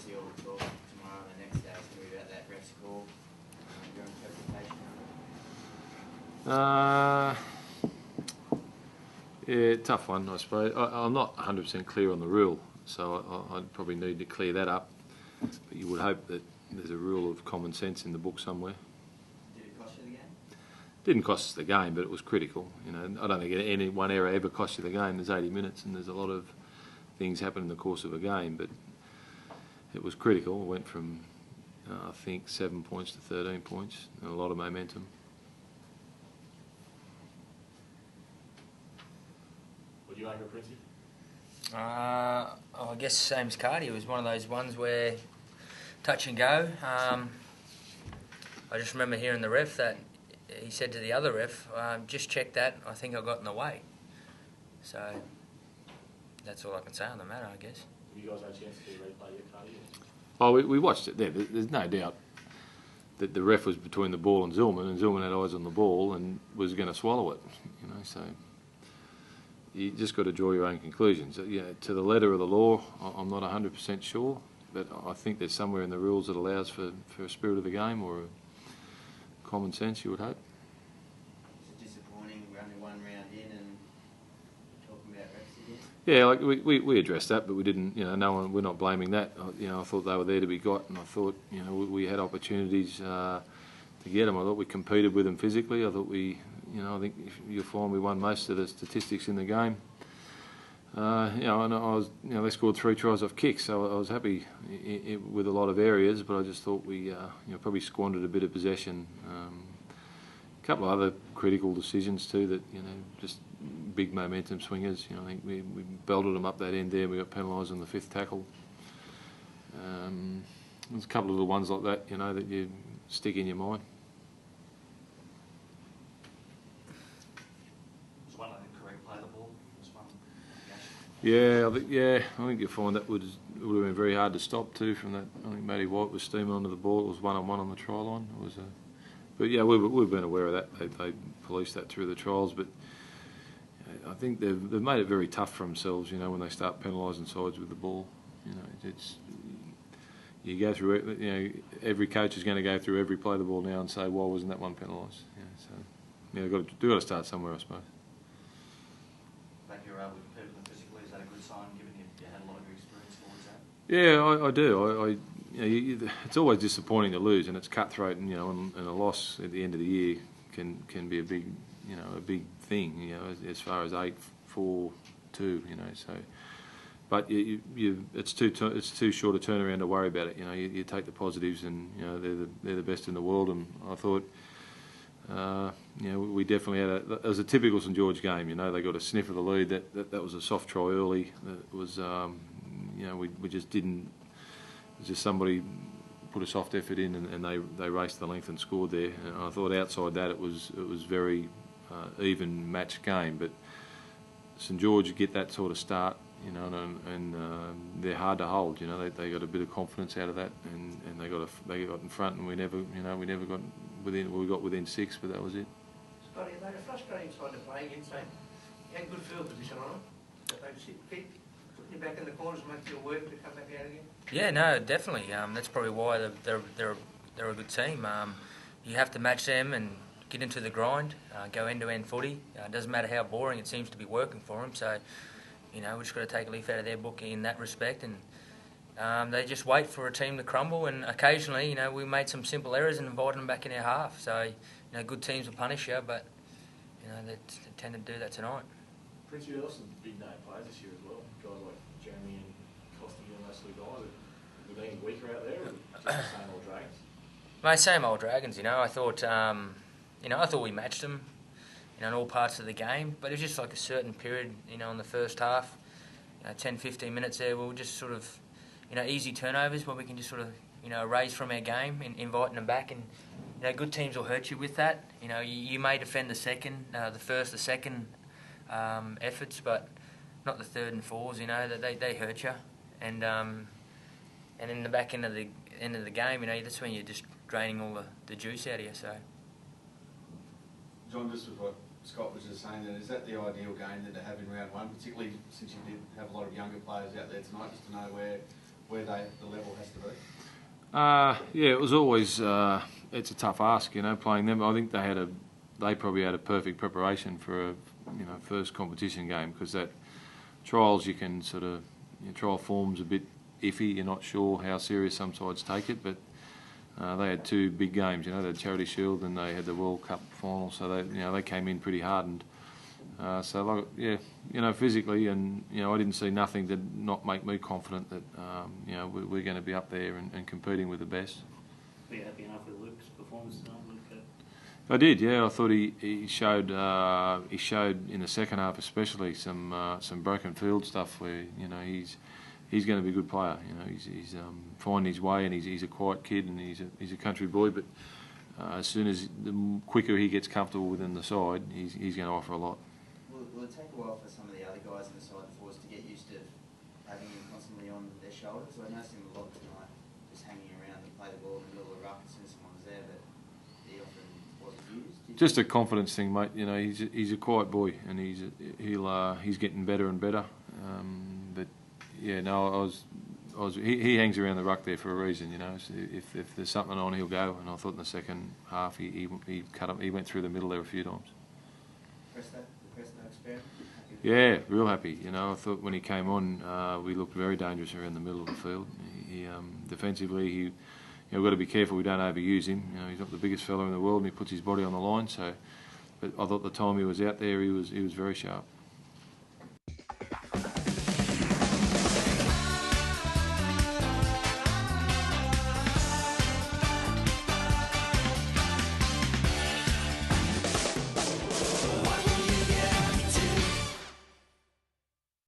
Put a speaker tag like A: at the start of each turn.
A: obviously all the talk tomorrow and the next day is going to be about that ref's call. Your interpretation
B: Yeah, tough one, I suppose. I'm not 100% clear on the rule, so I'd probably need to clear that up. But you would hope that there's a rule of common sense in the book somewhere.
A: Did it cost you the game?
B: Didn't cost us the game, but it was critical. You know, I don't think any one error ever costs you the game. There's 80 minutes, and there's a lot of things happen in the course of a game, but it was critical. It went from, I think, 7 points to 13 points, and a lot of momentum.
C: What do you make of Princey?
D: I guess same as Cardi. It was one of those ones where touch and go. I just remember hearing the ref that he said to the other ref, just check that, I think I got in the way. So that's all I can say on the matter, I guess.
C: Have you guys had a chance to replay your Cardi?
B: Oh, we watched it there. There's no doubt that the ref was between the ball and Zillman had eyes on the ball and was going to swallow it. You know, so you just got to draw your own conclusions. Yeah, to the letter of the law, I'm not 100% sure, but I think there's somewhere in the rules that allows for a spirit of the game or a common sense, you would hope.
A: It's disappointing. We're only one round in and talking about refs again.
B: Yeah, like we addressed that, but we didn't. You know, we're not blaming that. You know, I thought they were there to be got, and I thought, you know, we had opportunities to get them. I thought we competed with them physically. I thought I think you'll find we won most of the statistics in the game. You know, and they scored 3 tries off kicks, so I was happy with a lot of areas, but I just thought we, probably squandered a bit of possession. A couple of other critical decisions too that, just big momentum swingers. I think we belted them up that end there. We got penalised on the 5th tackle. There's a couple of little ones like that, that you stick in your mind.
C: Was one of them correct play the ball? Was one
B: I think you'll find that would have been very hard to stop too. From that, I think Matty White was steaming onto the ball. It was 1-on-1 on the try line. But yeah, we've been aware of that. They policed that through the trials, but I think they've made it very tough for themselves. When they start penalising sides with the ball, you go through. Every coach is going to go through every play of the ball now and say, why wasn't that one penalised? They've got to start somewhere, I suppose.
C: Like you're able to compete with them physically, is that a good sign, given you had a lot of experience towards that?
B: Yeah, I do. It's always disappointing to lose, and it's cutthroat, and and a loss at the end of the year can be a big thing. As far as 8-4-2, So, but it's too short a turnaround to worry about it. You take the positives, and they're the best in the world. And I thought, we definitely had it was a typical St George game. They got a sniff of the lead. That was a soft try early. That was we just didn't. It was just somebody put a soft effort in, and they raced the length and scored there. And I thought outside that it was very even matched game. But St George get that sort of start, and they're hard to hold. They got a bit of confidence out of that, and they got in front, and we never got within. We got within 6, but that was it.
E: Scotty, they were frustrating side to play against. You had good field position on them, but they just keep putting you back in the corners and make you work to come back out again.
D: Yeah, no, definitely. That's probably why they're a good team. You have to match them and get into the grind, go end-to-end footy. It doesn't matter how boring it seems to be working for them. So, we just got to take a leaf out of their book in that respect. And they just wait for a team to crumble. And occasionally, we made some simple errors and invited them back in our half. So, good teams will punish you, but they tend to do that tonight.
C: Prince, there were some big name players this year as well. Guys like Jeremy and Costigan and those sort of guys. Were they any weaker out there, or just the same old Dragons?
D: Mate, same old Dragons. I thought, I thought we matched them, in all parts of the game. But it was just like a certain period, in the first half, 10, 15 minutes there, we were just sort of, easy turnovers where we can just sort of, erase from our game and inviting them back. And good teams will hurt you with that. You may defend the first, the second efforts, but not the third and fours. They hurt you, and in the back end of the game, that's when you're just draining all the juice out of you. So,
F: John, just with what Scott was just saying, then is that the ideal game that to have in round one, particularly since you did have a lot of younger players out there tonight, just to know where the level has to be?
B: Yeah, it was always it's a tough ask, you know, playing them. I think they probably had a perfect preparation for a first competition game, because that trials you can sort of trial form's a bit iffy. You're not sure how serious some sides take it, but they had two big games. You know, they had Charity Shield and they had the World Cup final, so they came in pretty hardened. So like, yeah, physically, and I didn't see nothing to not make me confident that we're going to be up there and competing with the best.
G: Were you happy enough with Luke's performance tonight, Luke?
B: I did, yeah. I thought he showed in the second half especially some broken field stuff where he's going to be a good player. He's finding his way, and he's a quiet kid, and he's a country boy, but as soon as the quicker he gets comfortable within the side, he's going to offer a lot.
A: Will it take a while for some of the other guys in the side and forwards to get used to having him constantly on their shoulders? I noticed him a lot tonight, just hanging around to play the ball in the middle of the ruck as soon as someone was there, but he often wasn't used.
B: Just a confidence thing, mate. He's a quiet boy, and he's getting better and better. But yeah, no, he hangs around the ruck there for a reason. So if there's something on, he'll go. And I thought in the second half he cut him. He went through the middle there a few times.
A: The Presto experiment?
B: Yeah, real happy. I thought when he came on, we looked very dangerous around the middle of the field. He defensively, we've got to be careful we don't overuse him. He's not the biggest fella in the world, and he puts his body on the line. So, but I thought the time he was out there, he was very sharp.